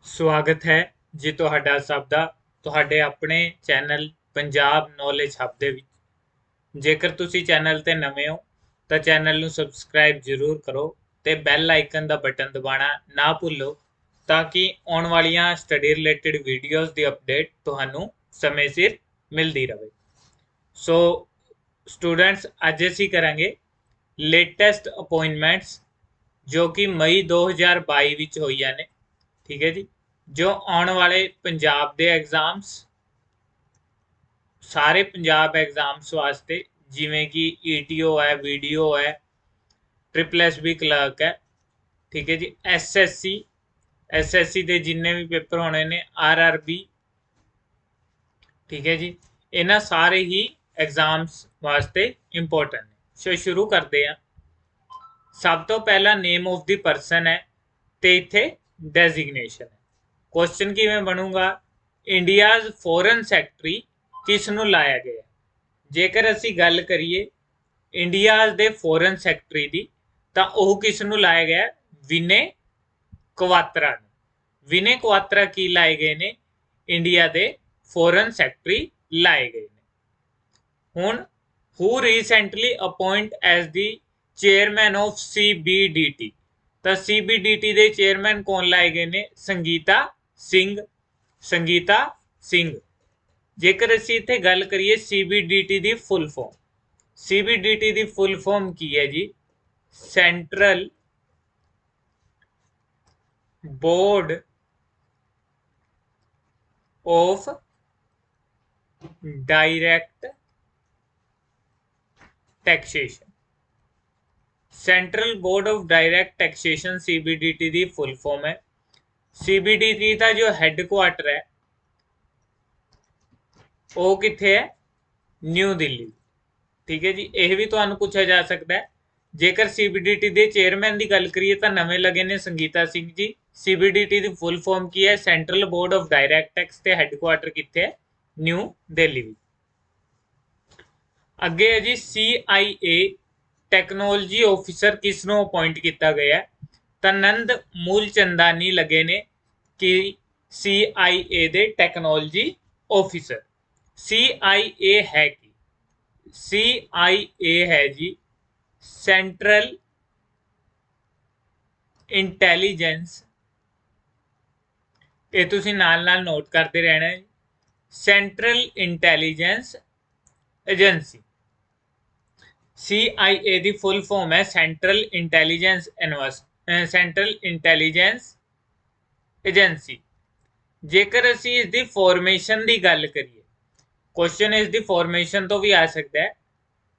ਸਵਾਗਤ ਹੈ ਜੀ ਤੁਹਾਡਾ ਸਭ ਦਾ ਤੁਹਾਡੇ ਆਪਣੇ ਚੈਨਲ ਪੰਜਾਬ ਨੌਲੇਜ ਹੱਬ ਦੇ ਵਿੱਚ। ਜੇਕਰ ਤੁਸੀਂ ਚੈਨਲ ਤੇ ਨਵੇਂ ਹੋ ਤਾਂ ਚੈਨਲ ਨੂੰ ਸਬਸਕ੍ਰਾਈਬ ਜ਼ਰੂਰ ਕਰੋ ਤੇ ਬੈਲ ਆਈਕਨ ਦਾ ਬਟਨ ਦਬਾਉਣਾ ਨਾ ਭੁੱਲੋ ਤਾਂ ਕਿ ਆਉਣ ਵਾਲੀਆਂ ਸਟੱਡੀ ਰਿਲੇਟਡ ਵੀਡੀਓਜ਼ ਦੀ ਅਪਡੇਟ ਤੁਹਾਨੂੰ ਸਮੇਂ ਸਿਰ ਮਿਲਦੀ ਰਹੇ। ਸੋ ਸਟੂਡੈਂਟਸ, ਅੱਜ ਅਸੀਂ ਕਰਾਂਗੇ ਲੇਟੈਸਟ ਅਪਾਇੰਟਮੈਂਟਸ ਜੋ ਕਿ ਮਈ 2022 ਵਿੱਚ ਹੋਈਆਂ ਨੇ। ਠੀਕ ਹੈ ਜੀ, ਜੋ ਆਉਣ ਵਾਲੇ ਪੰਜਾਬ ਦੇ ਐਗਜ਼ਾਮਸ, ਸਾਰੇ ਪੰਜਾਬ ਐਗਜ਼ਾਮਸ ਵਾਸਤੇ, ਜਿਵੇਂ ਕਿ ਈਟੀਓ ਹੈ, ਵੀਡੀਓ ਹੈ, SSSB ਕਲਰਕ ਹੈ। ਠੀਕ ਹੈ ਜੀ, ਐਸਐਸਸੀ ਦੇ ਜਿੰਨੇ ਵੀ ਪੇਪਰ ਹੋਣੇ ਨੇ, ਆਰਆਰਬੀ, ਠੀਕ ਹੈ ਜੀ, ਇਹਨਾਂ ਸਾਰੇ ਹੀ ਐਗਜ਼ਾਮਸ ਵਾਸਤੇ ਇੰਪੋਰਟੈਂਟ ਨੇ। ਸੋ ਸ਼ੁਰੂ ਕਰਦੇ ਹਾਂ। ਸਭ ਤੋਂ ਪਹਿਲਾਂ ਨੇਮ ਆਫ ਦੀ ਪਰਸਨ ਹੈ ਤੇ ਇੱਥੇ ਡੈਜ਼ਿਗਨੇਸ਼ਨ ਹੈ। ਕੁਐਸਚਨ ਕਿਵੇਂ ਬਣੂਗਾ? ਇੰਡੀਆਜ਼ ਫੋਰਨ ਸੈਕਟਰੀ ਕਿਸ ਨੂੰ ਲਾਇਆ ਗਿਆ? ਜੇਕਰ ਅਸੀਂ ਗੱਲ ਕਰੀਏ ਇੰਡੀਆਜ਼ ਦੇ ਫੋਰਨ ਸੈਕਟਰੀ ਦੀ ਤਾਂ ਉਹ ਕਿਸ ਨੂੰ ਲਾਇਆ ਗਿਆ? ਵਿਨੇ ਕੁਆਤਰਾ ਨੂੰ। ਵਿਨੇ ਕੁਆਤਰਾ ਕੀ ਲਾਏ ਗਏ ਨੇ? ਇੰਡੀਆ ਦੇ ਫੋਰਨ ਸੈਕਟਰੀ ਲਾਏ ਗਏ ਨੇ। ਹੁਣ ਹੂ recently appoint as the chairman of CBDT, ਤਾਂ CBDT ਦੇ ਚੇਅਰਮੈਨ ਕੌਣ ਲਾਏ ਗਏ ਨੇ? ਸੰਗੀਤਾ ਸਿੰਘ। ਜੇਕਰ ਅਸੀਂ ਇੱਥੇ ਗੱਲ ਕਰੀਏ CBDT ਦੀ ਫੁੱਲ ਫਾਰਮ, CBDT ਦੀ ਫੁੱਲ ਫਾਰਮ ਕੀ ਹੈ ਜੀ? Central board of direct taxation. Central board of direct taxation CBDT the full form ਹੈ। CBDT ਦਾ ਜੋ ਹੈੱਡਕੁਆਟਰ ਹੈ ਉਹ ਕਿੱਥੇ ਹੈ? ਨਿਊ ਦਿੱਲੀ। ਠੀਕ ਹੈ ਜੀ, ਇਹ ਵੀ ਤੁਹਾਨੂੰ ਪੁੱਛਿਆ ਜਾ ਸਕਦਾ ਹੈ। ਜੇਕਰ CBDT ਦੇ ਚੇਅਰਮੈਨ ਦੀ ਗੱਲ ਕਰੀਏ ਤਾਂ ਨਵੇਂ ਲੱਗੇ ਨੇ ਸੰਗੀਤਾ ਸਿੰਘ ਜੀ। CBDT ਦੀ ਫੁੱਲ ਫਾਰਮ ਕੀ ਹੈ? Central board of direct tax ਤੇ ਹੈੱਡਕੁਆਟਰ ਕਿੱਥੇ ਹੈ? ਨਿਊ ਦਿੱਲੀ ਵਿੱਚ। ਅੱਗੇ ਹੈ ਜੀ CIA ਟੈਕਨੋਲੋਜੀ ਆਫਿਸਰ ਕਿਸ ਨੂੰ ਅਪਾਇੰਟ ਕੀਤਾ ਗਿਆ? ਤਾਂ ਨੰਦ ਮੂਲਚੰਦਾਨੀ ਲੱਗੇ ਨੇ ਕਿ CIA ਦੇ ਟੈਕਨੋਲੋਜੀ ਆਫਿਸਰ। CIA ਹੈ ਕੀ? CIA ਹੈ ਜੀ ਸੈਂਟਰਲ ਇੰਟੈਲੀਜੈਂਸ, ਇਹ ਤੁਸੀਂ ਨਾਲ ਨਾਲ ਨੋਟ ਕਰਦੇ ਰਹਿਣਾ ਹੈ। Central intelligence agency. CIA ਦੀ ਫੁੱਲ ਫਾਰਮ ਹੈ ਸੈਂਟਰਲ ਇੰਟੈਲੀਜੈਂਸ ਏਜੰਸੀ। ਜੇਕਰ ਅਸੀਂ ਇਸ ਦੀ ਫਾਰਮੇਸ਼ਨ ਦੀ ਗੱਲ ਕਰੀਏ, ਕੁਐਸਚਨ ਇਸ ਦੀ ਫਾਰਮੇਸ਼ਨ ਤੋਂ ਵੀ ਆ ਸਕਦਾ ਹੈ।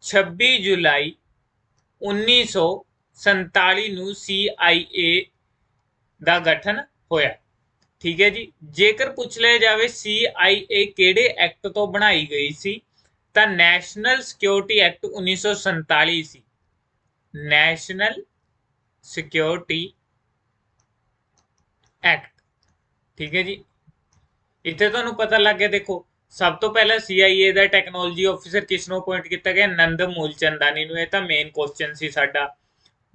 26 ਜੁਲਾਈ 1947 ਨੂੰ CIA ਦਾ ਗਠਨ ਹੋਇਆ। ਠੀਕ ਹੈ ਜੀ, ਜੇਕਰ ਪੁੱਛ ਲਿਆ ਜਾਵੇ CIA ਕਿਹੜੇ ਐਕਟ ਤੋਂ ਬਣਾਈ ਗਈ ਸੀ ਤਾਂ ਨੈਸ਼ਨਲ ਸਿਕਿਉਰਿਟੀ ਐਕਟ 1947 ਸੀ। National security act. ਠੀਕ ਹੈ ਜੀ, ਇੱਥੇ ਤੁਹਾਨੂੰ ਪਤਾ ਲੱਗ ਗਿਆ। ਦੇਖੋ, ਸਭ ਤੋਂ ਪਹਿਲਾਂ CIA ਦਾ ਟੈਕਨੋਲੋਜੀ ਆਫਿਸਰ ਕਿਸ ਨੂੰ ਅਪਾਇੰਟ ਕੀਤਾ ਗਿਆ? ਨੰਦ ਮੂਲਚੰਦਾਨੀ ਨੂੰ। ਇਹ ਤਾਂ ਮੇਨ ਕੁਐਸਚਨ ਸੀ ਸਾਡਾ।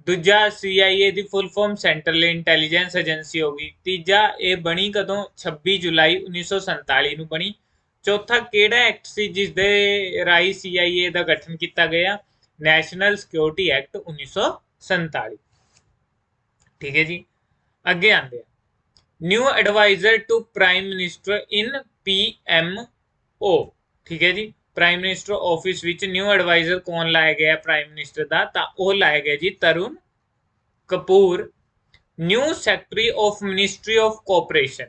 ਦੂਜਾ, CIA ਦੀ full form central intelligence agency ਹੋ ਗਈ। ਤੀਜਾ, ਇਹ ਬਣੀ ਕਦੋਂ? 26 ਜੁਲਾਈ 1947 ਨੂੰ ਬਣੀ। ਚੌਥਾ, ਕਿਹੜਾ ਐਕਟ ਸੀ ਜਿਸ ਦੇ ਰਾਹੀਂ CIA ਦਾ ਗਠਨ ਕੀਤਾ ਗਿਆ? National security act 1947। ਠੀਕ ਹੈ ਜੀ, ਅੱਗੇ ਆਉਂਦੇ ਆ। New adviser to prime minister in PMO। ਠੀਕ ਹੈ ਜੀ, ਪ੍ਰਾਈਮ ਮਿਨਿਸਟਰ ਆਫਿਸ ਵਿੱਚ ਨਿਊ ਐਡਵਾਈਜ਼ਰ ਕੌਣ ਲਾਇਆ ਗਿਆ ਪ੍ਰਾਈਮ ਮਿਨਿਸਟਰ ਦਾ? ਤਾਂ ਉਹ ਲਾਇਆ ਗਿਆ ਜੀ Tarun Kapoor. New secretary of ministry of cooperation.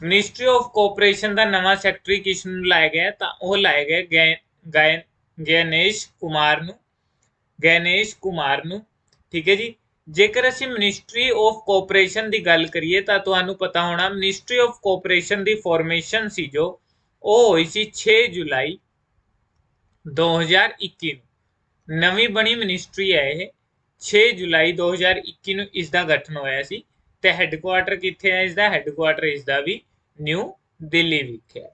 Ministry of cooperation ਦਾ ਨਵਾਂ ਸੈਕਟਰੀ ਕਿਸ ਨੂੰ ਲਾਇਆ ਗਿਆ? ਤਾਂ ਉਹ ਲਾਇਆ ਗਿਆ ਗਣੇਸ਼ ਕੁਮਾਰ ਨੂੰ। ਠੀਕ ਹੈ ਜੀ, ਜੇਕਰ ਅਸੀਂ ਮਿਨਿਸਟਰੀ ਆਫ ਕੋਆਪਰੇਸ਼ਨ ਦੀ ਗੱਲ ਕਰੀਏ ਤਾਂ ਤੁਹਾਨੂੰ ਪਤਾ ਹੋਣਾ ministry of cooperation the formation ਸੀ ਜੋ ਉਹ ਹੋਈ ਸੀ 6 ਜੁਲਾਈ 2021 ਨੂੰ। ਨਵੀਂ ਬਣੀ ਮਿਨਿਸਟਰੀ ਹੈ ਇਹ। 6 ਜੁਲਾਈ 2021 ਨੂੰ ਇਸ ਦਾ ਗਠਨ ਹੋਇਆ ਸੀ ਤੇ ਹੈੱਡਕੁਆਟਰ ਕਿੱਥੇ ਹੈ? ਇਸ ਦਾ ਹੈੱਡਕੁਆਟਰ ਇਸ ਦਾ ਵੀ ਨਿਊ ਦਿੱਲੀ ਵਿਖੇ ਹੈ।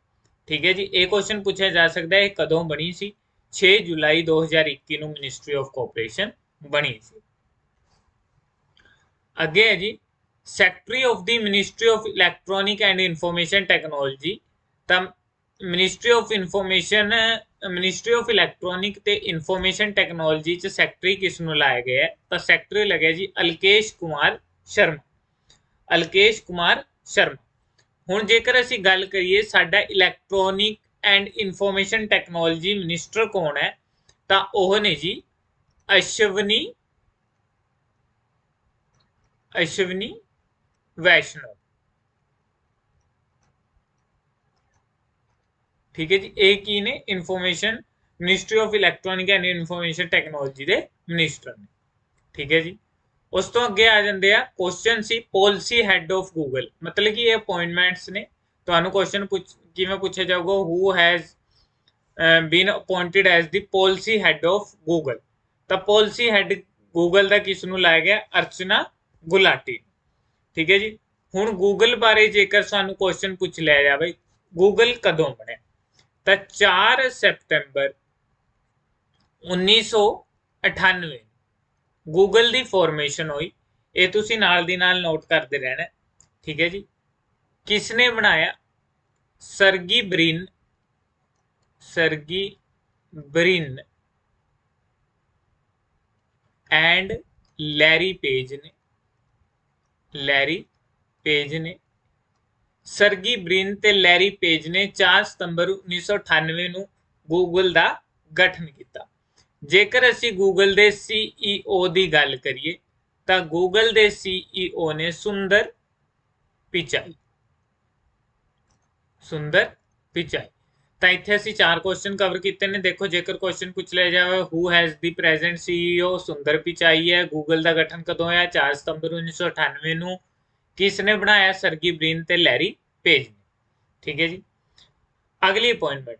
ਠੀਕ ਹੈ ਜੀ, ਇਹ ਕੁਐਸਚਨ ਪੁੱਛਿਆ ਜਾ ਸਕਦਾ ਹੈ ਇਹ ਕਦੋਂ ਬਣੀ ਸੀ? 6 ਜੁਲਾਈ 2021 ਨੂੰ ਮਿਨਿਸਟਰੀ ਆਫ ਕੋਆਪਰੇਸ਼ਨ ਬਣੀ ਸੀ। ਅੱਗੇ ਹੈ ਜੀ secretary of the ministry of electronic and information technology. ਤਾਂ ministry of information, ministry of electronic ਤੇ ਇਨਫੋਰਮੇਸ਼ਨ ਟੈਕਨੋਲੋਜੀ ਚ ਸੈਕਟਰੀ ਕਿਸ ਨੂੰ ਲਾਇਆ ਗਿਆ ਹੈ? ਤਾਂ ਸੈਕਟਰੀ ਲੱਗਿਆ ਜੀ ਅਲਕੇਸ਼ ਕੁਮਾਰ ਸ਼ਰਮਾ। ਅਲਕੇਸ਼ ਕੁਮਾਰ ਸ਼ਰਮਾ। ਹੁਣ ਜੇਕਰ ਅਸੀਂ ਗੱਲ ਕਰੀਏ ਸਾਡਾ electronic and information technology minister ਕੌਣ ਹੈ? ਤਾਂ ਉਹ ਨੇ ਜੀ ਅਸ਼ਵਨੀ ਵੈਸ਼ਨਵ। ਠੀਕ ਹੈ ਜੀ, ਇਹ ਕੀ ਨੇ? Information ministry of electronic and information technology ਦੇ ਮਿਨਿਸਟਰ ਨੇ। ਠੀਕ ਹੈ ਜੀ, ਉਸ ਤੋਂ ਅੱਗੇ ਆ ਜਾਂਦੇ ਆ question C policy head of Google. ਮਤਲਬ ਕਿ ਇਹ ਅਪਾਇੰਟਮੈਂਟਸ ਨੇ। ਤੁਹਾਨੂੰ ਕੁਐਸਚਨ ਕਿਵੇਂ ਪੁੱਛਿਆ ਜਾਊਗਾ? ਹੂ has been appointed as the policy head of Google. ਤਾਂ ਪਾਲਿਸੀ ਹੈਡ ਗੂਗਲ ਦਾ ਕਿਸ ਨੂੰ ਲਾਇਆ ਗਿਆ? ਅਰਚਨਾ ਗੁਲਾਟੀ। ਠੀਕ ਹੈ ਜੀ, ਹੁਣ ਗੂਗਲ ਬਾਰੇ ਜੇਕਰ ਸਾਨੂੰ ਕੁਐਸਚਨ ਪੁੱਛ ਲਿਆ ਜਾਵੇ ਗੂਗਲ ਕਦੋਂ ਬਣਿਆ? ਤਾਂ 4 ਸਤੰਬਰ 1998 ਗੂਗਲ ਦੀ ਫਾਰਮੇਸ਼ਨ ਹੋਈ। ਇਹ ਤੁਸੀਂ ਨਾਲ ਦੀ ਨਾਲ ਨੋਟ ਕਰਦੇ ਰਹਿਣਾ। ਠੀਕ ਹੈ ਜੀ, ਕਿਸ ਨੇ ਬਣਾਇਆ? Sargi Brin and Larry page ਨੇ। ਸਰਗੀ ਬ੍ਰਿਨ ਤੇ ਲੈਰੀ ਪੇਜ ਨੇ 4 ਸਤੰਬਰ 1998 ਨੂੰ ਗੂਗਲ ਦਾ ਗਠਨ ਕੀਤਾ। ਜੇਕਰ ਅਸੀਂ ਗੂਗਲ ਦੇ CEO ਦੀ ਗੱਲ ਕਰੀਏ ਤਾਂ ਗੂਗਲ ਦੇ CEO ਨੇ ਸੁੰਦਰ ਪਿਚਾਈ। ਤਾਂ ਇੱਥੇ ਅਸੀਂ 4 ਕੁਐਸਚਨ ਕਵਰ ਕੀਤੇ ਨੇ। ਦੇਖੋ ਜੇਕਰ ਕੁਐਸਚਨ ਪੁੱਛ ਲਿਆ ਜਾਵੇ who has the present CEO, ਸੁੰਦਰ ਪਿਚਾਈ ਹੈ। ਗੂਗਲ ਦਾ ਗਠਨ ਕਦੋਂ ਹੋਇਆ? 4 ਸਤੰਬਰ 1998 ਨੂੰ। ਕਿਸ ਨੇ ਬਣਾਇਆ? ਸਰਗੀ ਬ੍ਰਿਨ ਤੇ ਲੈਰੀ ਪੇਜ ਨੇ। ਠੀਕ ਹੈ ਜੀ, ਅਗਲੀ appointment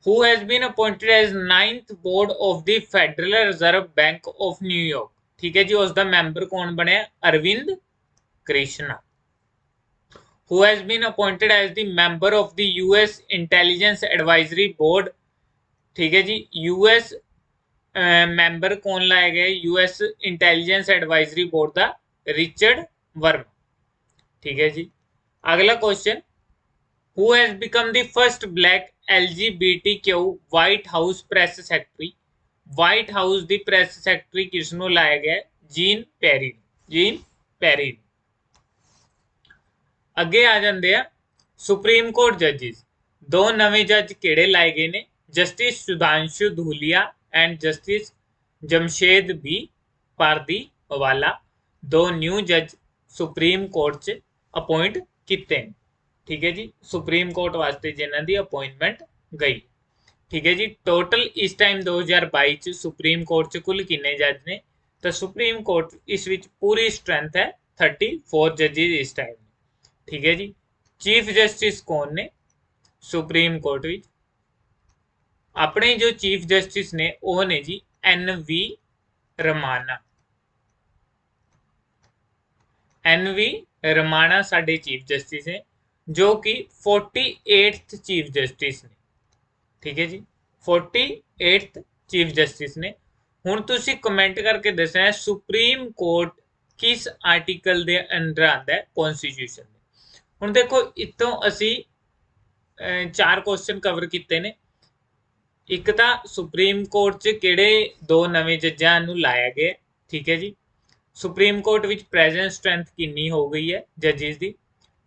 who has been appointed as 9th board of the Federal Reserve Bank of New York। ਠੀਕ ਹੈ ਜੀ, ਉਸ ਦਾ ਮੈਂਬਰ ਕੌਣ ਬਣਿਆ? Arvind Krishna. who has been appointed as the member of the US Intelligence Advisory Board। ਠੀਕ ਹੈ ਜੀ, US ਮੈਂਬਰ ਕੌਣ ਲਾਇਆ ਗਿਆ? US ਇੰਟੈਲੀਜੈਂਸ ਐਡਵਾਈਜ਼ਰੀ ਬੋਰਡ ਦਾ ਰਿਚਰਡ ਵਰਮਾ। ਠੀਕ ਹੈ ਜੀ, ਅਗਲਾ question who has become the first black LGBTQ White House press secretary। White house the press secretary ਕਿਸ ਨੂੰ ਲਾਇਆ ਗਿਆ? ਜੀਨ ਪੈਰੀ। ਅੱਗੇ ਆ ਜਾਂਦੇ ਆ ਸੁਪਰੀਮ ਕੋਰਟ ਜੱਜਿਸ। 2 ਨਵੇਂ ਜੱਜ ਕਿਹੜੇ ਲਾਏ ਗਏ ਨੇ? Justice Sudhanshu Dhulia and justice Jamshed B Pardiwala. 2 new ਜੱਜ ਸੁਪਰੀਮ ਕੋਰਟ 'ਚ ਅਪਾਇੰਟ ਕੀਤੇ ਨੇ। ਠੀਕ ਹੈ ਜੀ, ਸੁਪਰੀਮ ਕੋਰਟ ਵਾਸਤੇ ਜਿਨ੍ਹਾਂ ਦੀ ਅਪਾਇੰਟਮੈਂਟ ਗਈ। ਠੀਕ ਹੈ ਜੀ, ਟੋਟਲ ਇਸ ਟਾਈਮ 2022 ਚ ਸੁਪਰੀਮ ਕੋਰਟ ਚ ਕੁੱਲ ਕਿੰਨੇ ਜੱਜ ਨੇ? ਤਾਂ ਸੁਪਰੀਮ ਕੋਰਟ ਇਸ ਵਿੱਚ ਪੂਰੀ ਸਟਰੈਂਥ ਹੈ 34 ਜੱਜਿਸ ਇਸ ਟਾਈਮ। ਠੀਕ ਹੈ ਜੀ, ਚੀਫ ਜਸਟਿਸ ਕੌਣ ਨੇ ਸੁਪਰੀਮ ਕੋਰਟ ਵਿੱਚ? ਆਪਣੇ ਜੋ ਚੀਫ ਜਸਟਿਸ ਨੇ ਉਹ ਨੇ ਜੀ NV ਰਮਾਣਾ ਸਾਡੇ ਚੀਫ ਜਸਟਿਸ ਨੇ, ਜੋ ਕਿ 48th ਚੀਫ ਜਸਟਿਸ ਨੇ। ਠੀਕ ਹੈ ਜੀ, 48th ਚੀਫ ਜਸਟਿਸ ਨੇ। ਹੁਣ ਤੁਸੀਂ ਕਮੈਂਟ ਕਰਕੇ ਦੱਸਣਾ ਸੁਪਰੀਮ ਕੋਰਟ ਕਿਸ ਆਰਟੀਕਲ ਦੇ ਅੰਡਰ ਆਉਂਦਾ ਹੈ ਕਨਸਟੀਟਿਊਸ਼ਨ ਦੇ। ਹੁਣ ਦੇਖੋ ਇਤੋਂ ਅਸੀਂ 4 ਕੁਐਸਚਨ ਕਵਰ ਕੀਤੇ ਨੇ। ਇੱਕ ਤਾਂ ਸੁਪਰੀਮ ਕੋਰਟ 'ਚ ਕਿਹੜੇ 2 ਨਵੇਂ ਜੱਜਾਂ ਨੂੰ ਲਾਇਆ ਗਿਆ। ਠੀਕ ਹੈ ਜੀ, ਸੁਪਰੀਮ ਕੋਰਟ ਵਿੱਚ ਪ੍ਰੈਜ਼ੈਂਟ ਸਟਰੈਂਥ ਕਿੰਨੀ ਹੋ ਗਈ ਹੈ ਜੱਜਿਸ ਦੀ,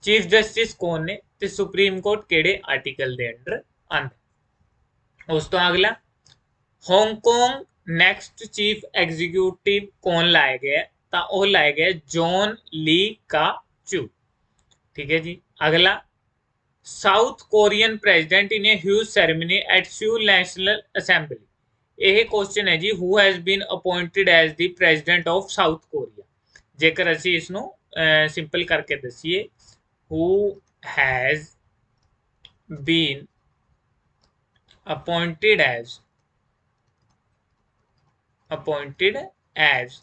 ਚੀਫ ਜਸਟਿਸ ਕੌਣ ਨੇ ਤੇ ਸੁਪਰੀਮ ਕੋਰਟ ਕਿਹੜੇ ਆਰਟੀਕਲ ਦੇ ਅੰਡਰ ਆਉਂਦਾ। ਉਸ ਤੋਂ ਅਗਲਾ ਹਾਂਗਕਾਂਗ ਨੈਕਸਟ ਚੀਫ ਐਗਜ਼ੀਕਿਊਟਿਵ ਕੌਣ ਲਾਇਆ ਗਿਆ? ਤਾਂ ਉਹ ਲਾਇਆ ਗਿਆ ਜੌਨ ਲੀ ਕਾ ਚੂ। ਠੀਕ ਹੈ ਜੀ, ਅਗਲਾ South Korean president in a huge ceremony at Seoul national assembly. ਇਹ ਕੁਐਸਚਨ ਹੈ ਜੀ who has been appointed as the president of South Korea. ਜੇਕਰ ਅਸੀਂ ਇਸ ਨੂੰ ਸਿੰਪਲ ਕਰਕੇ ਦੱਸੀਏ who has been appointed as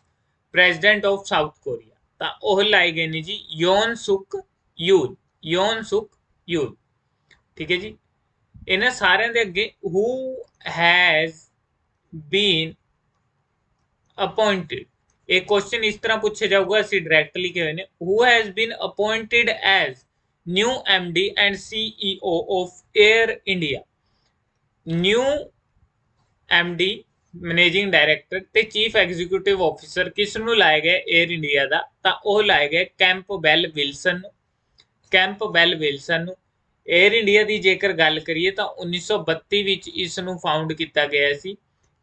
president of South Korea ਤਾਂ ਉਹ ਲਾਏ ਗਏ ਨੇ ਜੀ ਯੋਨ ਸੁਕ ਯੂਲ। ਠੀਕ ਹੈ ਜੀ, ਇਹਨਾਂ ਸਾਰਿਆਂ ਦੇ ਅੱਗੇ who has been appointed एक क्वेश्चन इस तरह पूछा जाऊगा, ਅਸੀਂ डायरेक्ट लिखे हुए ने, who has been appointed as new MD and CEO of Air India। New MD managing director ਤੇ ਚੀਫ ਐਗਜ਼ੀਕਿਊਟਿਵ ਆਫੀਸਰ ਕਿਸ ਨੂੰ ਲਾਇਆ ਗਿਆ 에ਅਰ ਇੰਡੀਆ ਦਾ, ਤਾਂ ਉਹ ਲਾਇਆ ਗਿਆ ਕੈਂਪਬੈਲ ਵਿਲਸਨ ਨੂੰ। ਕੈਂਪਬੈਲ ਵਿਲਸਨ ਨੂੰ। 에ਅਰ ਇੰਡੀਆ ਦੀ ਜੇਕਰ ਗੱਲ ਕਰੀਏ ਤਾਂ 1932 ਵਿੱਚ ਇਸ ਨੂੰ ਫਾਊਂਡ ਕੀਤਾ ਗਿਆ ਸੀ।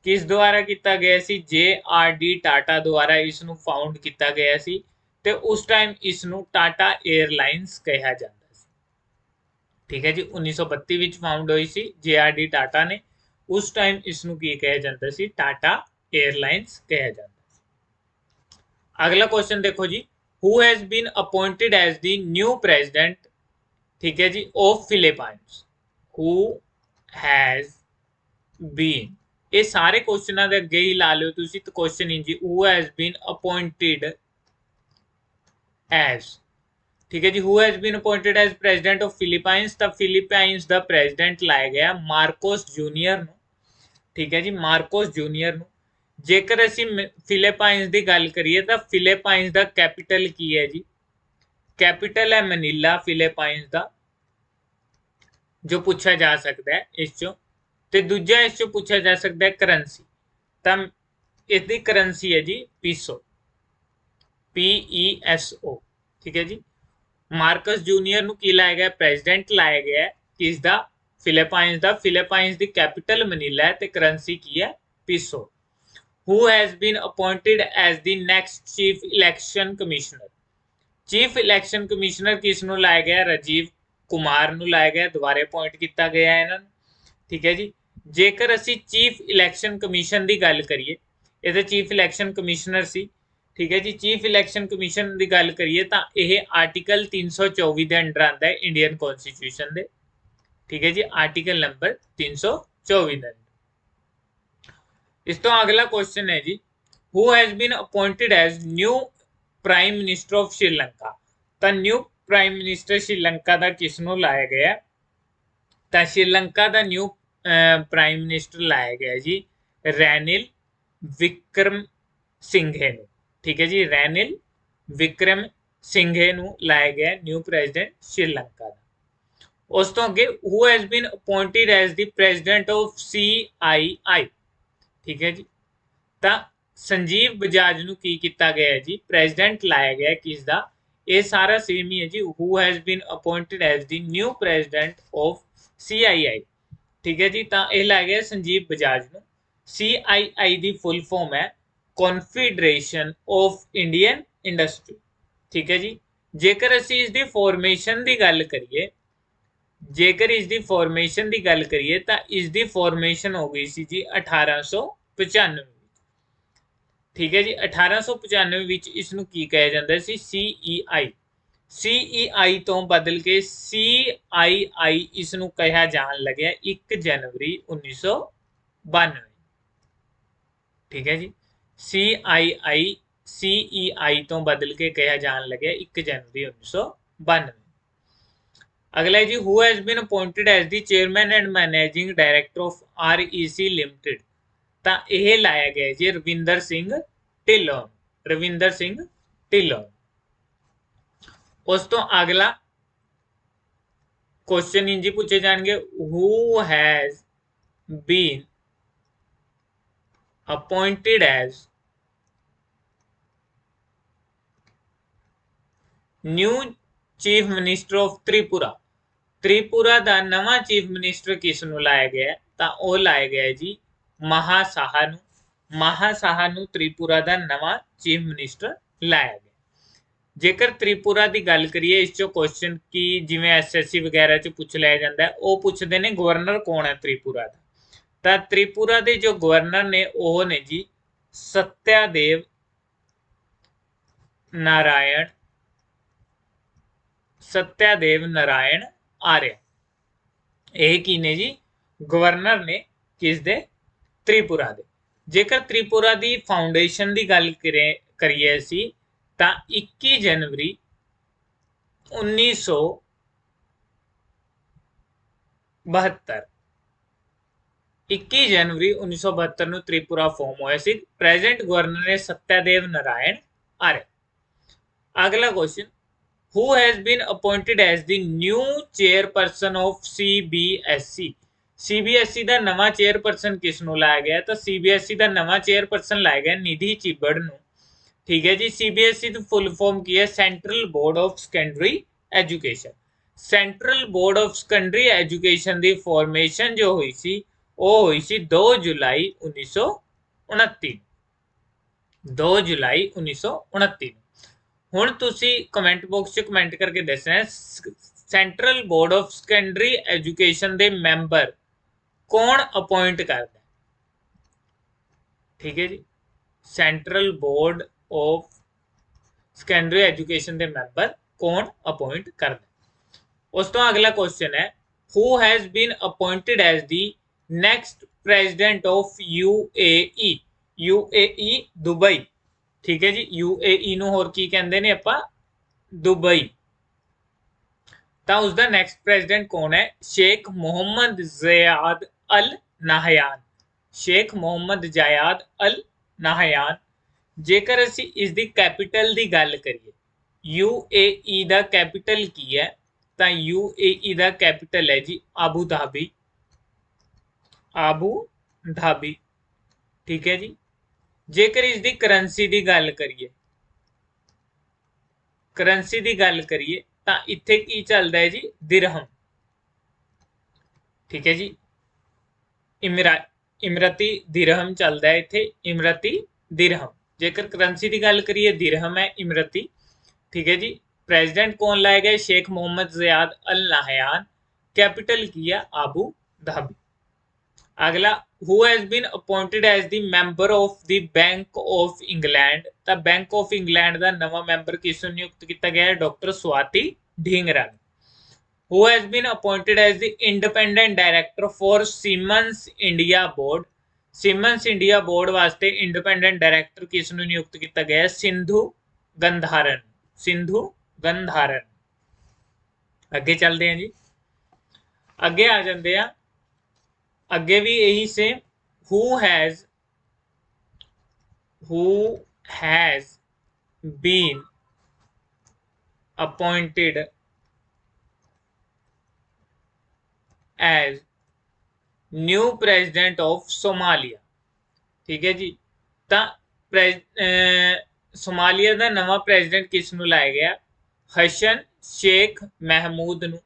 ਕਿਸ ਦੁਆਰਾ ਕੀਤਾ ਗਿਆ ਸੀ? JRD ਟਾਟਾ ਦੁਆਰਾ ਇਸ ਨੂੰ ਫਾਊਂਡ ਕੀਤਾ ਗਿਆ ਸੀ ਤੇ ਉਸ ਟਾਈਮ ਇਸ ਨੂੰ ਟਾਟਾ 에ਅਰਲਾਈਨਸ ਕਿਹਾ ਜਾਂਦਾ ਸੀ। ਠੀਕ ਹੈ ਜੀ, 1932 ਵਿੱਚ ਫਾਊਂਡ ਹੋਈ ਸੀ JRD ਟਾਟਾ ਨੇ। ਉਸ ਟਾਈਮ ਇਸ ਨੂੰ ਕੀ ਕਿਹਾ ਜਾਂਦਾ ਸੀ? ਟਾਟਾ 에ਅਰਲਾਈਨਸ ਕਿਹਾ ਜਾਂਦਾ ਸੀ। ਅਗਲਾ ਕੁਐਸਚਨ ਦੇਖੋ ਜੀ, who has been appointed as the new president, ਠੀਕ ਹੈ ਜੀ, of Philippines। who has been, ਇਹ ਸਾਰੇ ਕੁਐਸਚਨਾਂ ਦੇ ਅੱਗੇ ਹੀ ਲਾ ਲਿਓ ਤੁਸੀਂ ਤਾਂ ਕੁਐਸਚਨ ਹੀ ਜੀ, who has been appointed as, ਠੀਕ ਹੈ ਜੀ, who has been appointed as president of Philippines, ਤਾਂ ਫਿਲੀਪਾਈਨਸ ਦਾ ਪ੍ਰੈਜ਼ੀਡੈਂਟ ਲਾਇਆ ਗਿਆ ਮਾਰਕੋਸ ਜੂਨੀਅਰ ਨੂੰ। ਠੀਕ ਹੈ ਜੀ, ਮਾਰਕੋਸ ਜੂਨੀਅਰ ਨੂੰ। ਜੇਕਰ ਅਸੀਂ ਫਿਲੀਪਾਈਨਸ ਦੀ ਗੱਲ ਕਰੀਏ ਤਾਂ ਫਿਲੀਪਾਈਨਸ ਦਾ ਕੈਪੀਟਲ ਕੀ ਹੈ ਜੀ? ਕੈਪੀਟਲ ਹੈ ਮਨੀਲਾ ਫਿਲੀਪਾਈਨਸ ਦਾ, ਜੋ ਪੁੱਛਿਆ ਜਾ ਸਕਦਾ ਹੈ ਇਸ ਚੋਂ। ਤੇ ਦੂਜਾ ਇਸ ਚੋਂ ਪੁੱਛਿਆ ਜਾ ਸਕਦਾ ਹੈ ਕਰੰਸੀ, ਤਾਂ ਇਸ ਦੀ ਕਰੰਸੀ ਹੈ ਜੀ ਪੀਸੋ, PESO। ਠੀਕ ਹੈ ਜੀ, ਮਾਰਕਸ ਜੂਨੀਅਰ ਨੂੰ ਕੀ ਲਾਇਆ ਗਿਆ? ਪ੍ਰੈਜ਼ੀਡੈਂਟ ਲਾਇਆ ਗਿਆ ਕਿਸ ਦਾ? ਫਿਲੀਪਾਈਨਸ ਦਾ। ਫਿਲੀਪਾਈਨਸ ਦੀ ਕੈਪੀਟਲ ਮਨੀਲਾ ਹੈ ਤੇ ਕਰੰਸੀ ਕੀ ਹੈ? ਪੀਸੋ। who has been appointed as the next chief election commissioner, chief election commissioner ਕਿਸ ਨੂੰ ਲਾਇਆ ਗਿਆ? ਰਾਜੀਵ ਕੁਮਾਰ ਨੂੰ ਲਾਇਆ ਗਿਆ, ਦੁਬਾਰੇ ਅਪਾਇੰਟ ਕੀਤਾ ਗਿਆ ਇਹਨਾਂ ਨੂੰ। ਠੀਕ ਹੈ ਜੀ, ਜੇਕਰ ਅਸੀਂ ਚੀਫ ਇਲੈਕਸ਼ਨ ਕਮਿਸ਼ਨ ਦੀ ਗੱਲ ਕਰੀਏ, ਇਹ ਤਾਂ ਚੀਫ ਇਲੈਕਸ਼ਨ ਕਮਿਸ਼ਨਰ ਸੀ। ਠੀਕ ਹੈ ਜੀ, ਚੀਫ ਇਲੈਕਸ਼ਨ ਕਮਿਸ਼ਨ ਦੀ ਗੱਲ ਕਰੀਏ ਤਾਂ ਇਹ ਆਰਟੀਕਲ 324 ਦੇ ਅੰਡਰ ਆਉਂਦਾ ਹੈ ਇੰਡੀਅਨ ਕਨਸਟੀਟਿਊਸ਼ਨ ਦੇ। ਠੀਕ ਹੈ ਜੀ, ਆਰਟੀਕਲ ਨੰਬਰ 324 ਦੇ। ਇਸ ਤੋਂ ਅਗਲਾ ਕੁਐਸਚਨ ਹੈ ਜੀ, who has been appointed as new prime minister of Sri Lanka, ਤਾਂ ਨਿਊ ਪ੍ਰਾਈਮ ਮਿਨਿਸਟਰ ਸ਼੍ਰੀਲੰਕਾ ਦਾ ਕਿਸ ਨੂੰ ਲਾਇਆ ਗਿਆ? ਤਾਂ ਸ਼੍ਰੀਲੰਕਾ ਦਾ ਨਿਊ ਪ੍ਰਾਈਮ ਮਿਨਿਸਟਰ ਲਾਇਆ ਗਿਆ ਜੀ ਰੈਨਿਲ ਵਿਕਰਮ ਸਿੰਘੇ ਨੂੰ। ਠੀਕ ਹੈ ਜੀ, ਰੈਨਿਲ ਵਿਕਰਮ ਸਿੰਘੇ ਨੂੰ ਲਾਇਆ ਗਿਆ ਨਿਊ ਪ੍ਰੈਜ਼ੀਡੈਂਟ ਸ਼੍ਰੀਲੰਕਾ ਦਾ। ਉਸ ਤੋਂ ਅੱਗੇ, who has been appointed as the president of CII, ਠੀਕ ਹੈ ਜੀ, ਤਾਂ ਸੰਜੀਵ ਬਜਾਜ ਨੂੰ ਕੀ ਕੀਤਾ ਗਿਆ ਜੀ? ਪ੍ਰੈਜ਼ੀਡੈਂਟ ਲਾਇਆ ਗਿਆ ਕਿਸ ਦਾ? ਇਹ ਸਾਰਾ ਸੇਮ ਹੀ ਹੈ ਜੀ, who has been appointed as the new president of CII। ਠੀਕ ਹੈ ਜੀ, ਤਾਂ ਇਹ ਲਾਇਆ ਗਿਆ ਸੰਜੀਵ ਬਜਾਜ ਨੂੰ। CII ਦੀ ਫੁੱਲ ਫਾਰਮ ਹੈ ਕਨਫੈਡਰੇਸ਼ਨ ਆਫ ਇੰਡੀਅਨ ਇੰਡਸਟਰੀ। ਠੀਕ ਹੈ ਜੀ, ਜੇਕਰ ਅਸੀਂ ਇਸ ਦੀ ਫਾਰਮੇਸ਼ਨ ਦੀ ਗੱਲ ਕਰੀਏ, ਜੇਕਰ ਇਸ ਦੀ ਫਾਰਮੇਸ਼ਨ ਦੀ ਗੱਲ ਕਰੀਏ ਤਾਂ ਇਸ ਦੀ ਫਾਰਮੇਸ਼ਨ ਹੋ ਗਈ ਸੀ ਜੀ 1895। ਠੀਕ ਹੈ ਜੀ, 1895 ਵਿੱਚ ਇਸ ਨੂੰ ਕੀ ਕਿਹਾ ਜਾਂਦਾ ਸੀ? CEI। CEI ਤੋਂ ਬਦਲ ਕੇ CII ਇਸ ਨੂੰ ਕਿਹਾ ਜਾਣ ਲੱਗਿਆ 1 ਜਨਵਰੀ 1992। ਠੀਕ ਹੈ ਜੀ, CEI ਤੋਂ ਬਦਲ ਕੇ ਕਿਹਾ ਜਾਣ ਲੱਗਿਆ 1 ਜਨਵਰੀ 1992। ਅਗਲਾ ਜੀ, who has been appointed as the chairman and managing director of REC Limited, ਤਾਂ ਇਹ ਲਾਇਆ ਗਿਆ ਜੀ ਰਵਿੰਦਰ ਸਿੰਘ ਢਿੱਲੋਂ। ਰਵਿੰਦਰ ਸਿੰਘ ਢਿੱਲੋਂ। ਉਸ ਤੋਂ ਅਗਲਾ ਕੁਐਸਚਨ ਇੰਜੀ ਪੁੱਛੇ ਜਾਣਗੇ, who has been appointed as new chief minister of Tripura। Tripura ਦਾ ਨਵਾਂ ਚੀਫ ਮਿਨਿਸਟਰ ਕਿਸ ਨੂੰ ਲਾਇਆ ਗਿਆ? ਤਾਂ ਉਹ ਲਾਇਆ ਗਿਆ ਜੀ ਮਹਾ ਸਾਹਾ ਨੂੰ। ਮਹਾ ਸਾਹਾ ਨੂੰ ਤ੍ਰਿਪੁਰਾ ਦਾ ਨਵਾਂ ਚੀਫ ਮਿਨਿਸਟਰ ਲਾਇਆ ਗਿਆ। ਜੇਕਰ ਤ੍ਰਿਪੁਰਾ ਦੀ ਗੱਲ ਕਰੀਏ, ਇਸ ਚੋਂ ਕੁਐਸਚਨ ਕੀ ਜਿਵੇਂ SSC ਵਗੈਰਾ ਚ ਪੁੱਛ ਲਿਆ ਜਾਂਦਾ, ਉਹ ਪੁੱਛਦੇ ਨੇ ਗਵਰਨਰ ਕੌਣ ਹੈ ਤ੍ਰਿਪੁਰਾ ਦਾ। ਤਾਂ ਤ੍ਰਿਪੁਰਾ ਦੇ ਜੋ ਗਵਰਨਰ ਨੇ ਉਹ ਨੇ ਜੀ ਸਤਿਆਦੇਵ ਨਾਰਾਇਣ ਆਰਿਆ। ਇਹ ਕੀ ਨੇ ਜੀ? ਗਵਰਨਰ ਨੇ ਕਿਸ ਦੇ? ਤ੍ਰਿਪੁਰਾ ਦੇ। ਜੇਕਰ ਤ੍ਰਿਪੁਰਾ ਦੀ ਫਾਊਂਡੇਸ਼ਨ ਦੀ ਗੱਲ ਕਰੀਏ ਅਸੀਂ ਤਾਂ 21 ਜਨਵਰੀ 1972। 21 जनवरी 1972 ਨੂੰ ਤ੍ਰਿਪੁਰਾ ਫਾਰਮ ਹੋਇਆ ਸੀ। ਪ੍ਰੈਜ਼ੈਂਟ ਗਵਰਨਰ ਨੇ ਸਤਿਆਦੇਵ ਨਾਰਾਇਣ ਆਰਿਆ। ਅਗਲਾ question, who has been appointed as the new chairperson of CBSE? CBSE ਦਾ ਨਵਾਂ ਚੇਅਰਪਰਸਨ ਕਿਸ ਨੂੰ ਲਾਇਆ ਗਿਆ? ਤਾਂ CBSE ਦਾ ਨਵਾਂ ਚੇਅਰਪਰਸਨ ਲਾਇਆ ਗਿਆ ਨਿਧੀ ਚਿੱਬੜ ਨੂੰ। ਠੀਕ ਹੈ ਜੀ। CBSE ਦੀ ਫੁੱਲ ਫਾਰਮ ਕੀ ਹੈ? Central board of secondary education. Central board of secondary education the formation ਜੋ ਹੋਈ ਸੀ ਉਹ ਹੋਈ ਸੀ 2 ਜੁਲਾਈ 1929। 2 ਜੁਲਾਈ 1929। ਹੁਣ ਤੁਸੀਂ ਕਮੈਂਟ ਬਾਕਸ 'ਚ ਕਮੈਂਟ ਕਰਕੇ ਦੱਸਣਾ central board of secondary education ਦੇ ਮੈਂਬਰ ਕੌਣ ਅਪਾਇੰਟ ਕਰਦਾ? ਠੀਕ ਹੈ ਜੀ। Central board of secondary education ਦੇ ਮੈਂਬਰ ਕੌਣ ਅਪਾਇੰਟ ਕਰਦਾ? ਉਸ ਤੋਂ ਅਗਲਾ ਕੁਐਸਚਨ ਹੈ, who has been appointed as the next president of UAE? UAE Dubai. ਠੀਕ ਹੈ ਜੀ। UAE ਨੂੰ ਹੋਰ ਕੀ ਕਹਿੰਦੇ ਨੇ ਆਪਾਂ? ਦੁਬਈ। ਤਾਂ ਉਸਦਾ ਨੈਕਸਟ ਪ੍ਰੈਜ਼ੀਡੈਂਟ ਕੌਣ ਹੈ? ਸ਼ੇਖ ਮੁਹੰਮਦ ਜ਼ਿਆਦ ਅਲ ਨਾਹਯਾਨ। ਸ਼ੇਖ ਮੁਹੰਮਦ ਜ਼ਿਆਦ ਅਲ ਨਾਹਯਾਨ। ਜੇਕਰ ਅਸੀਂ ਇਸ ਦੀ ਕੈਪੀਟਲ ਦੀ ਗੱਲ ਕਰੀਏ, UAE ਦਾ ਕੈਪੀਟਲ ਕੀ ਹੈ? ਤਾਂ UAE ਦਾ ਕੈਪੀਟਲ ਹੈ ਜੀ ਆਬੂ ਧਾਬੀ। Abu Dhabi. ਠੀਕ ਹੈ ਜੀ। ਜੇਕਰ ਇਸ ਦੀ ਕਰੰਸੀ ਦੀ ਗੱਲ ਕਰੀਏ, ਕਰੰਸੀ ਦੀ ਗੱਲ ਕਰੀਏ ਤਾਂ ਇੱਥੇ ਕੀ ਚੱਲਦਾ ਹੈ ਜੀ? ਦਿਰਹਮ। ਠੀਕ ਹੈ ਜੀ। ਇਮਰਤੀ ਦਿਰਹਮ ਚੱਲਦਾ ਹੈ ਇੱਥੇ, ਇਮਰਤੀ ਦਿਰਹਮ। ਜੇਕਰ ਕਰੰਸੀ ਦੀ ਗੱਲ ਕਰੀਏ ਦਿਰਹਮ ਹੈ ਇਮਰਤੀ। ਠੀਕ ਹੈ ਜੀ। ਪ੍ਰੈਜ਼ੀਡੈਂਟ ਕੌਣ ਲਾਏ ਗਏ? ਸ਼ੇਖ ਮੁਹੰਮਦ ਜ਼ਿਆਦ ਅਲ ਨਾਹਯਾਨ। ਕੈਪੀਟਲ ਕੀ ਹੈ? Abu Dhabi. ਅਗਲਾ, who has been appointed as the member of the Bank of England? ਤਾਂ ਬੈਂਕ ਆਫ ਇੰਗਲੈਂਡ ਦਾ ਨਵਾਂ ਮੈਂਬਰ ਕਿਸ ਨੂੰ ਨਿਯੁਕਤ ਕੀਤਾ ਗਿਆ ਹੈ? Doctor Swati Dhingra. who has been appointed as the independent director for Siemens India Board? Siemens India Board ਵਾਸਤੇ ਇੰਡੀਪੈਂਡੈਂਟ ਡਾਇਰੈਕਟਰ ਕਿਸ ਨੂੰ ਨਿਯੁਕਤ ਕੀਤਾ ਗਿਆ ਹੈ? ਸਿੰਧੂ ਗੰਧਾਰਨ। ਸਿੰਧੂ ਗੰਧਾਰਨ। ਅੱਗੇ ਚੱਲਦੇ ਹਾਂ ਜੀ। ਅੱਗੇ ਆ ਜਾਂਦੇ ਆ। ਅੱਗੇ ਵੀ ਇਹੀ same, who has been appointed as new president of Somalia? ਠੀਕ ਹੈ ਜੀ। ਤਾਂ ਸੋਮਾਲੀਆ ਦਾ ਨਵਾਂ ਪ੍ਰੈਜ਼ੀਡੈਂਟ ਕਿਸ ਨੂੰ ਲਾਇਆ ਗਿਆ? ਹਸਨ ਸ਼ੇਖ ਮਹਿਮੂਦ ਨੂੰ।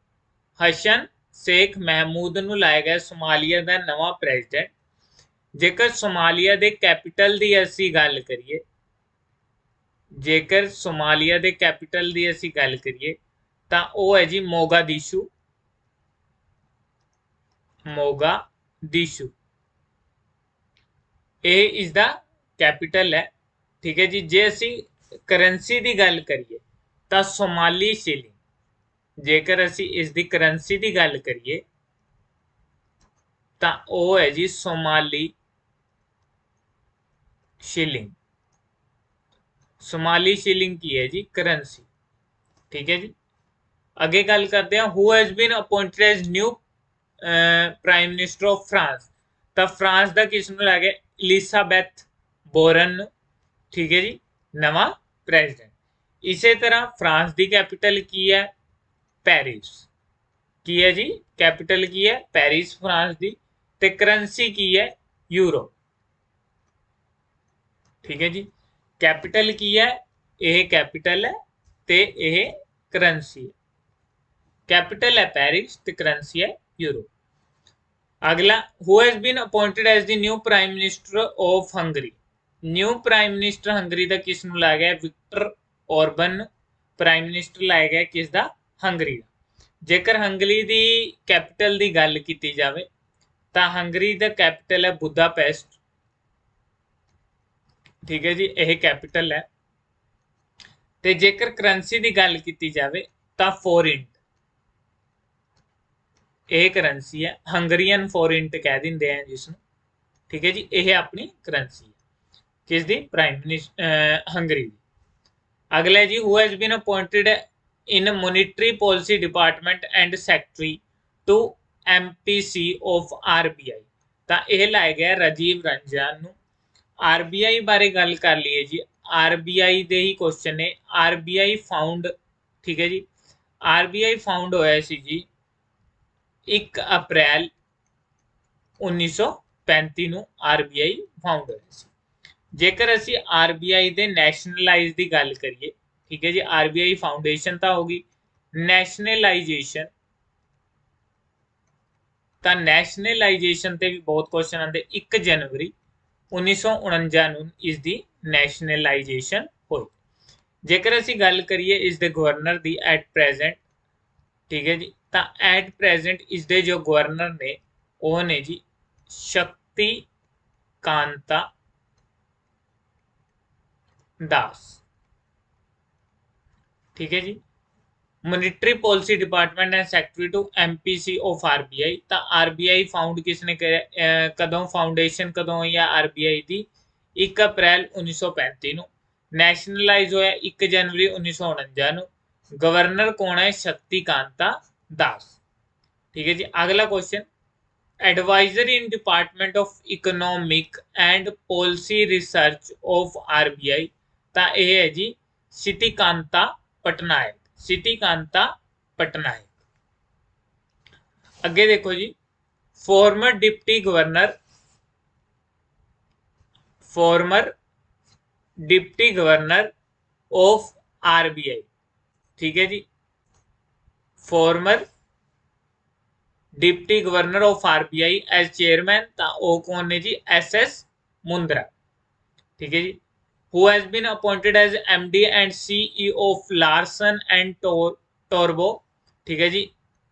ਹਸਨ ਸ਼ੇਖ ਮਹਿਮੂਦ ਨੂੰ ਲਾਇਆ ਗਿਆ ਸੋਮਾਲੀਆ ਦਾ ਨਵਾਂ ਪ੍ਰੈਜ਼ੀਡੈਂਟ। ਜੇਕਰ ਸੋਮਾਲੀਆ ਦੇ ਕੈਪੀਟਲ ਦੀ ਅਸੀਂ ਗੱਲ ਕਰੀਏ, ਜੇਕਰ ਸੋਮਾਲੀਆ ਦੇ ਕੈਪੀਟਲ ਦੀ ਅਸੀਂ ਗੱਲ ਕਰੀਏ ਤਾਂ ਉਹ ਹੈ ਜੀ ਮੋਗਾਦੀਸ਼ੂ। ਮੋਗਾਦੀਸ਼ੂ ਇਹ ਇਸ ਦਾ ਕੈਪੀਟਲ ਹੈ। ਠੀਕ ਹੈ ਜੀ। ਜੇ ਅਸੀਂ ਕਰੰਸੀ ਦੀ ਗੱਲ ਕਰੀਏ ਤਾਂ ਸੋਮਾਲੀ ਸ਼ਿਲਿੰਗ। ਜੇਕਰ ਅਸੀਂ ਇਸ ਦੀ ਕਰੰਸੀ ਦੀ ਗੱਲ ਕਰੀਏ ਤਾਂ ਉਹ ਹੈ ਜੀ ਸੋਮਾਲੀ ਸ਼ਿਲਿੰਗ। ਸੋਮਾਲੀ ਸ਼ਿਲਿੰਗ ਕੀ ਹੈ ਜੀ? ਕਰੰਸੀ। ਠੀਕ ਹੈ ਜੀ। ਅੱਗੇ ਗੱਲ ਕਰਦੇ ਹਾਂ, who has been appointed as new prime minister of France? ਤਾਂ ਫਰਾਂਸ ਦਾ ਕਿਸ ਨੂੰ ਲਾਇਆ ਗਿਆ? ਇਲਿਜ਼ਾਬੈਥ ਬੋਰਨ ਨੂੰ। ਠੀਕ ਹੈ ਜੀ। ਨਵਾਂ ਪ੍ਰੈਜ਼ੀਡੈਂਟ। ਇਸੇ ਤਰ੍ਹਾਂ ਫਰਾਂਸ ਦੀ ਕੈਪੀਟਲ ਕੀ ਹੈ? ਪੈਰਿਸ। ਕੀ ਹੈ ਜੀ? ਕੈਪੀਟਲ ਕੀ ਹੈ? ਪੈਰਿਸ ਫਰਾਂਸ ਦੀ। ਤੇ ਕਰੰਸੀ ਕੀ ਹੈ? ਯੂਰੋ। ਠੀਕ ਹੈ ਜੀ। ਕੈਪੀਟਲ ਕੀ ਹੈ? ਇਹ ਕੈਪੀਟਲ ਹੈ ਤੇ ਇਹ ਕਰੰਸੀ ਹੈ। ਕੈਪੀਟਲ ਹੈ ਪੈਰਿਸ ਤੇ ਕਰੰਸੀ ਹੈ ਯੂਰੋ। ਅਗਲਾ, who has been appointed as the new prime minister of Hungary? New prime minister Hungary ਦਾ ਕਿਸ ਨੂੰ ਲਾਇਆ ਗਿਆ? Victor urban. ਪ੍ਰਾਈਮ ਮਿਨਿਸਟਰ ਲਾਇਆ ਗਿਆ ਕਿਸ ਦਾ? ਹੰਗਰੀ ਦਾ। ਜੇਕਰ ਹੰਗਰੀ ਦੀ ਕੈਪੀਟਲ ਦੀ ਗੱਲ ਕੀਤੀ ਜਾਵੇ ਤਾਂ ਹੰਗਰੀ ਦਾ ਕੈਪੀਟਲ ਹੈ ਬੁਦਾਪੈਸਟ। ਠੀਕ ਹੈ ਜੀ। ਇਹ ਕੈਪੀਟਲ ਹੈ। ਤੇ ਜੇਕਰ ਕਰੰਸੀ ਦੀ ਗੱਲ ਕੀਤੀ ਜਾਵੇ ਤਾਂ ਫੋਰਿੰਟ। ਇਹ ਕਰੰਸੀ ਹੈ। ਹੰਗਰੀਅਨ ਫੋਰਿੰਟ ਕਹਿ ਦਿੰਦੇ ਆ ਜਿਸ ਨੂੰ। ਠੀਕ ਹੈ ਜੀ। ਇਹ ਆਪਣੀ ਕਰੰਸੀ ਹੈ ਕਿਸ ਦੀ? ਪ੍ਰਾਈਮ ਮਿਨਿਸਟਰ ਹੰਗਰੀ ਦੀ। ਅਗਲਾ ਜੀ, who has been appointed in monetary policy department and secretary to MPC of RBI? ਤਾਂ ਇਹ ਲਾਇਆ ਗਿਆ ਰਾਜੀਵ ਰੰਜਨ ਨੂੰ। ਆਰਬੀਆਈ ਬਾਰੇ ਗੱਲ ਕਰ ਲਈਏ ਜੀ, ਆਰਬੀਆਈ ਦੇ ਹੀ ਕੁਐਸਚਨ ਨੇ। ਆਰਬੀਆਈ ਫਾਊਂਡ, ਠੀਕ ਹੈ ਜੀ, ਆਰਬੀਆਈ ਫਾਊਂਡ ਹੋਇਆ ਸੀ ਜੀ 1 ਅਪ੍ਰੈਲ 1935 ਨੂੰ ਆਰਬੀਆਈ ਫਾਊਂਡ ਹੋਇਆ ਸੀ। ਜੇਕਰ ਅਸੀਂ ਆਰਬੀਆਈ ਦੇ ਨੈਸ਼ਨਲਾਈਜ਼ ਦੀ ਗੱਲ ਕਰੀਏ, ਠੀਕ ਹੈ ਜੀ, ਆਰਬੀਆਈ ਫਾਊਂਡੇਸ਼ਨ ਤਾਂ ਹੋਗੀ, ਨੈਸ਼ਨਲਾਈਜੇਸ਼ਨ, ਤਾਂ ਨੈਸ਼ਨਲਾਈਜੇਸ਼ਨ ਤੇ ਵੀ ਬਹੁਤ ਕੁਐਸਚਨ ਆਉਂਦੇ। 1 ਜਨਵਰੀ 1949 ਨੂੰ ਇਸ ਦੀ ਨੈਸ਼ਨਲਾਈਜੇਸ਼ਨ ਹੋਈ। ਜੇਕਰ ਅਸੀਂ ਗੱਲ ਕਰੀਏ ਇਸ ਦੇ ਗਵਰਨਰ ਦੀ ਐਟ ਪ੍ਰੈਜ਼ੈਂਟ, ਠੀਕ ਹੈ ਜੀ, ਤਾਂ ਐਟ ਪ੍ਰੈਜ਼ੈਂਟ ਇਸ ਦੇ ਜੋ ਗਵਰਨਰ ਨੇ ਉਹ ਨੇ ਜੀ ਸ਼ਕਤੀ ਕਾਂਤਾ दास, ठीक है जी। Monetary policy department and secretary to MPC of RBI, तो आरबीआई फाउंड किसने करे, कदों फाउंडेशन कदों हुई है आरबीआई की, 1 अप्रैल 1935 ਨੂੰ। नैशनलाइज होया 1 जनवरी 1949 ਨੂੰ। गवर्नर कौन है, शक्ति कांता दास, ठीक है जी। अगला question, adviser in department of economic and policy research of RBI, ਤਾਂ ਇਹ ਹੈ ਜੀ ਸਿਟੀਕਾਂਤਾ ਪਟਨਾਇਕ, ਸਿਟੀਕਾਂਤਾ ਪਟਨਾਇਕ। ਅੱਗੇ ਦੇਖੋ ਜੀ, former deputy governor, former deputy governor of RBI, ठीक है जी, former deputy governor of RBI as chairman, ਤਾਂ ਉਹ ਕੌਣ ਨੇ ਜੀ, SS ਮੁੰਦਰਾ, ठीक है जी। who has been appointed as MD and CEO of Larsen and Torbro, ठीक है जी,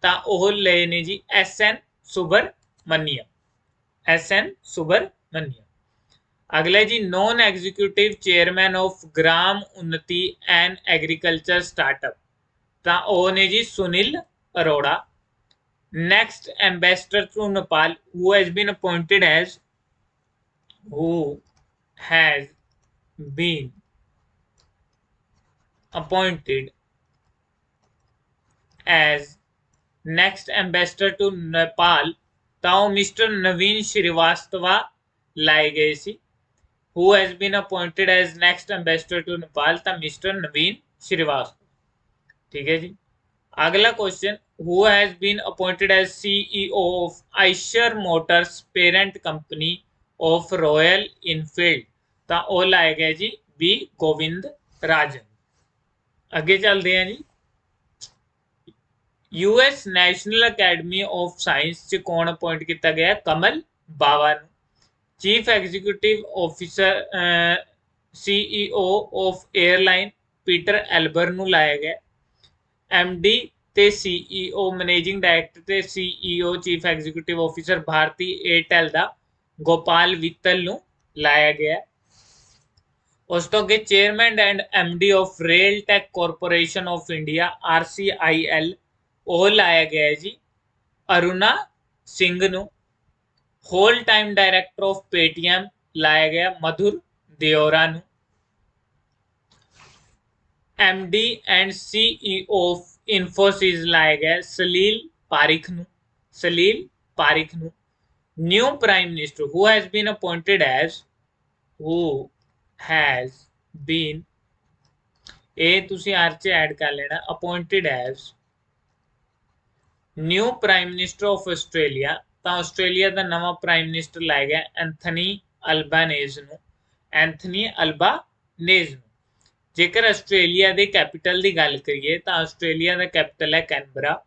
ਤਾਂ ਉਹ ਲਏ ਨੇ ਜੀ SN ਸੁਬਰਮਨੀਅਮ, SN ਸੁਬਰਮਨੀਅਮ। ਅਗਲਾ ਜੀ, non executive chairman of Gram Unnati and agriculture startup, ਤਾਂ ਉਹ ਨੇ ਜੀ Sunil Arora. Next ambassador to Nepal, who has been appointed as, who has been appointed as next ambassador to Nepal, ਤਾਂ ਉਹ ਮਿਸਟਰ ਨਵੀਨ ਸ਼੍ਰੀਵਾਸਤਵਾ ਲਾਏ ਗਏ ਸੀ। who has been appointed as next ambassador to Nepal, ਤਾਂ mister ਨਵੀਨ ਸ਼੍ਰੀਵਾਸਤਵਾ, ठीक है जी। अगला question, who has been appointed as CEO of Eicher Motors parent company of Royal Enfield, ਤਾਂ ਉਹ ਲਾਏ ਗਏ ਜੀ ਬੀ ਗੋविंद ਰਾਜਨ। ਅੱਗੇ ਚੱਲਦੇ ਹਾਂ ਜੀ, US national academy of science ਚ ਕੌਣ ਅਪਾਇੰਟ ਕੀਤਾ ਗਿਆ, ਕਮਲ ਬਾਵਾ ਨੂੰ। Chief executive officer CEO of airline Peter Elbers ਨੂੰ ਲਾਇਆ ਗਿਆ। MD ਤੇ CEO ਮੈਨੇਜਿੰਗ ਡਾਇਰੈਕਟਰ ਤੇ CEO chief executive officer Bharti Airtel ਦਾ ਗੋਪਾਲ ਵਿਤਲ ਨੂੰ ਲਾਇਆ ਗਿਆ। ਉਸ ਤੋਂ ਅੱਗੇ chairman and MD of rail tech corporation of India RCIL, ਉਹ ਲਾਇਆ ਗਿਆ ਜੀ ਅਰੁਣਾ ਸਿੰਘ ਨੂੰ। Whole time director of Paytm ਲਾਇਆ ਗਿਆ ਮਧੁਰ ਦਿਓਰਾ ਨੂੰ। MD and CEO of Infosys ਲਾਇਆ ਗਿਆ ਸਲੀਲ ਪਾਰਿਖ ਨੂੰ, ਸਲੀਲ ਪਾਰਿਖ ਨੂੰ। New prime minister, who has been appointed as, who has been, ਇਹ ਤੁਸੀਂ ਆਰ ਚ ਐਡ ਕਰ ਲੈਣਾ, appointed as new prime minister of Australia, ਤਾਂ ਆਸਟ੍ਰੇਲੀਆ ਦਾ ਨਵਾਂ ਪ੍ਰਾਈਮ ਮਿਨਿਸਟਰ ਲਾਇਆ ਗਿਆ ਐਂਥਨੀ ਅਲਬਾਨੇਜ਼ ਨੂੰ, ਐਂਥਨੀ ਅਲਬਾਨੇਜ਼ ਨੂੰ। ਜੇਕਰ ਆਸਟ੍ਰੇਲੀਆ ਦੇ ਕੈਪੀਟਲ ਦੀ ਗੱਲ ਕਰੀਏ ਤਾਂ ਆਸਟ੍ਰੇਲੀਆ ਦਾ ਕੈਪੀਟਲ ਹੈ ਕੈਨਬਰਾ,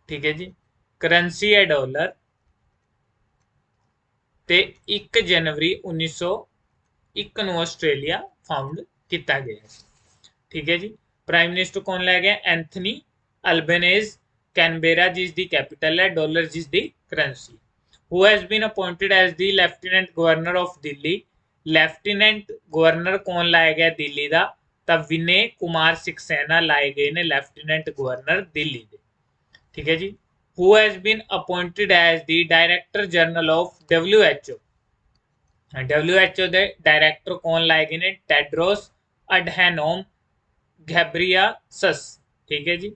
ਠੀਕ ਹੈ ਜੀ। ਕਰੰਸੀ ਹੈ ਡਾਲਰ ਤੇ 1 ਜਨਵਰੀ 1901 ਨੂੰ ਆਸਟ੍ਰੇਲੀਆ ਫਾਊਂਡ ਕੀਤਾ ਗਿਆ, ਠੀਕ ਹੈ ਜੀ। ਪ੍ਰਾਈਮ ਮਿਨਿਸਟਰ ਕੌਣ ਲੈ ਗਿਆ, ਐਂਥਨੀ ਅਲਬੇਨੇਜ਼, ਕੈਨਬੇਰਾ ਜਿਸ ਦੀ ਕੈਪੀਟਲ ਹੈ, ਡਾਲਰ ਜਿਸ ਦੀ currency. who has been appointed as the lieutenant governor of Delhi, lieutenant governor ਕੌਣ ਲਾਇਆ ਗਿਆ ਦਿੱਲੀ ਦਾ, ਤਾਂ ਵਿਨੇ ਕੁਮਾਰ ਸਿਕਸੈਨਾ ਲਾਏ ਗਏ ਨੇ ਲੈਫਟੀਨੈਂਟ ਗਵਰਨਰ ਦਿੱਲੀ ਦੇ, ਠੀਕ ਹੈ ਜੀ। who has been appointed as the director general of WHO, WHO ਦੇ ਡਾਇਰੈਕਟਰ ਕੌਣ ਲਾਏ ਗਏ ਨੇ, ਟੈਡਰੋਸ ਅਡਹੈਨੋਮ ਘੈਬਰੀਏਸਸ, ਠੀਕ ਹੈ ਜੀ।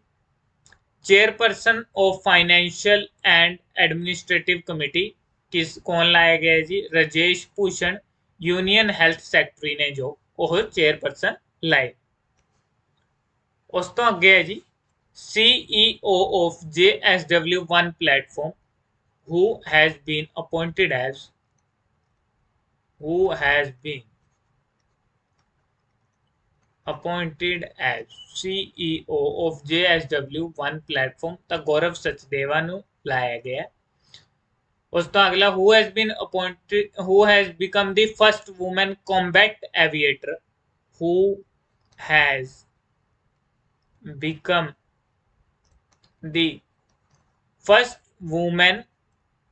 Chairperson of financial and administrative committee कौन लाया गया है जी? Rajesh Bhushan, union health secretary ने जो वो चेयरपर्सन लाए। उस तो अगे है जी CEO of JSW1 platform who has been appointed as CEO of JSW1 platform ਤਾਂ गौरव सचदेवा ਨੂੰ ਲਾਇਆ ਗਿਆ। ਉਸ ਤੋਂ ਅਗਲਾ who has become the first woman combat aviator who has become the first woman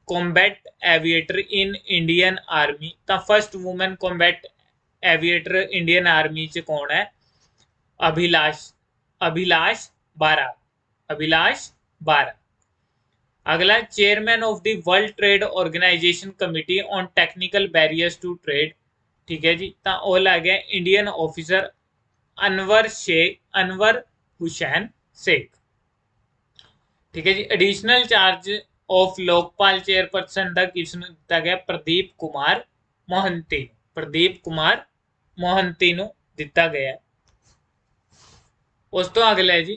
combat aviator in Indian Army। ਤਾਂ first women combat aviator Indian Army ਚ कौन है? अभिलाष बारा। अगला chairman of the world trade organisation committee on technical barriers to trade, ठीक है जी, तो वो लग गया इंडियन ऑफिसर अनवर हुसैन शेख, ठीक है जी। Additional charge of Lokpal chairperson का किसने दिता गया? प्रदीप कुमार मोहंती ਨੂੰ ਦਿੱਤਾ ਗਿਆ। ਉਸ ਤੋਂ अगला है जी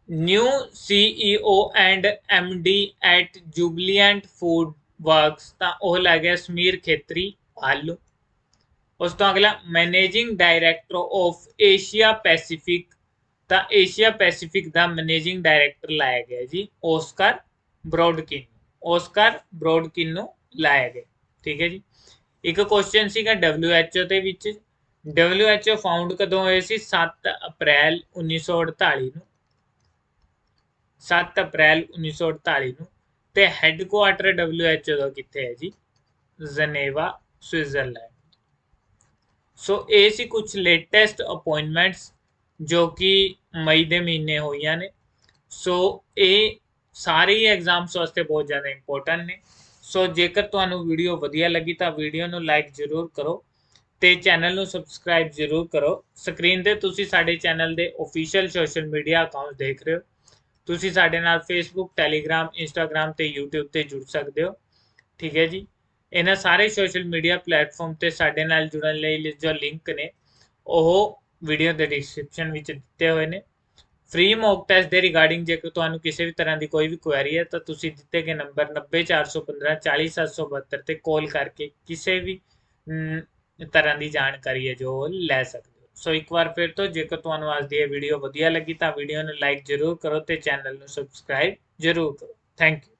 new CEO and MD at Jubilant food works, ਤਾਂ ਉਹ ਲੱਗ ਗਿਆ ਸਮੀਰ ਖੇਤਰੀ ਭਾਲੂ। ਉਸ ਤੋਂ अगला managing director of Asia Pacific, ਤਾਂ एशिया पैसिफिक ਦਾ मैनेजिंग डायरैक्टर ਲਾਇਆ ਗਿਆ जी ओस्कार ब्रॉडकिन ਨੂੰ ਲਾਇਆ ਗਿਆ, ठीक है जी। एक क्वेश्चन ਸੀਗਾ WHO ਦੇ ਵਿੱਚ WHO ਫਾਊਂਡ ਕਦੋਂ ਹੋਏ ਸੀ? 7 ਅਪ੍ਰੈਲ 1948 ਨੂੰ, 7 ਅਪ੍ਰੈਲ 1948 ਨੂੰ। ਤੇ ਹੈੱਡਕੁਆਟਰ WHO ਦਾ ਕਿੱਥੇ ਹੈ ਜੀ? Geneva Switzerland. ਸੋ ਇਹ ਸੀ ਕੁਝ ਲੇਟੈਸਟ ਅਪਾਇੰਟਮੈਂਟਸ ਜੋ ਕਿ ਮਈ ਦੇ ਮਹੀਨੇ ਹੋਈਆਂ ਨੇ। ਸੋ ਇਹ ਸਾਰੇ ਹੀ ਐਗਜ਼ਾਮਸ ਵਾਸਤੇ ਬਹੁਤ ਜ਼ਿਆਦਾ ਇੰਪੋਰਟੈਂਟ ਨੇ। ਸੋ ਜੇਕਰ ਤੁਹਾਨੂੰ ਵੀਡੀਓ ਵਧੀਆ ਲੱਗੀ ਤਾਂ ਵੀਡੀਓ ਨੂੰ ਲਾਈਕ ਜ਼ਰੂਰ ਕਰੋ ਤੇ ਚੈਨਲ ਨੂੰ ਸਬਸਕ੍ਰਾਈਬ ਜ਼ਰੂਰ ਕਰੋ। ਸਕਰੀਨ ਤੇ ਤੁਸੀਂ ਸਾਡੇ ਚੈਨਲ ਦੇ ਆਫੀਸ਼ੀਅਲ ਸੋਸ਼ਲ ਮੀਡੀਆ ਅਕਾਊਂਟ ਦੇਖ ਰਹੇ ਹੋ। ਤੁਸੀਂ ਸਾਡੇ ਨਾਲ ਫੇਸਬੁੱਕ, ਟੈਲੀਗ੍ਰਾਮ, ਇੰਸਟਾਗ੍ਰਾਮ ਤੇ YouTube ਤੇ ਜੁੜ ਸਕਦੇ ਹੋ, ਠੀਕ ਹੈ ਜੀ। ਇਹਨਾਂ ਸਾਰੇ ਸੋਸ਼ਲ ਮੀਡੀਆ ਪਲੇਟਫਾਰਮ ਤੇ ਸਾਡੇ ਨਾਲ ਜੁੜਨ ਲਈ ਜੋ ਲਿੰਕ ਨੇ ਉਹ ਵੀਡੀਓ ਦੇ ਡਿਸਕ੍ਰਿਪਸ਼ਨ ਵਿੱਚ ਦਿੱਤੇ ਹੋਏ ਨੇ। ਫ੍ਰੀ ਮੌਕ ਟੈਸਟ ਦੇ ਰਿਗਾਰਡਿੰਗ ਜੇਕਰ ਤੁਹਾਨੂੰ ਕਿਸੇ ਵੀ ਤਰ੍ਹਾਂ ਦੀ ਕੋਈ ਵੀ ਕੁਐਰੀ ਹੈ ਤਾਂ ਤੁਸੀਂ ਦਿੱਤੇ ਗਏ ਨੰਬਰ 90 415 40 772 ਤੇ ਕਾਲ ਕਰਕੇ ਕਿਸੇ ਵੀ ਤਰ੍ਹਾਂ ਦੀ ਜਾਣਕਾਰੀ ਹੈ ਜੋ ਲੈ ਸਕਦੇ ਹੋ। ਸੋ ਇੱਕ ਵਾਰ ਫਿਰ ਤੋਂ ਜੇਕਰ ਤੁਹਾਨੂੰ ਅੱਜ ਦੀ ਇਹ ਵੀਡੀਓ ਵਧੀਆ ਲੱਗੀ ਤਾਂ ਵੀਡੀਓ ਨੂੰ ਲਾਈਕ ਜ਼ਰੂਰ ਕਰੋ ਤੇ ਚੈਨਲ ਨੂੰ ਸਬਸਕ੍ਰਾਈਬ ਜ਼ਰੂਰ ਕਰੋ। Thank you.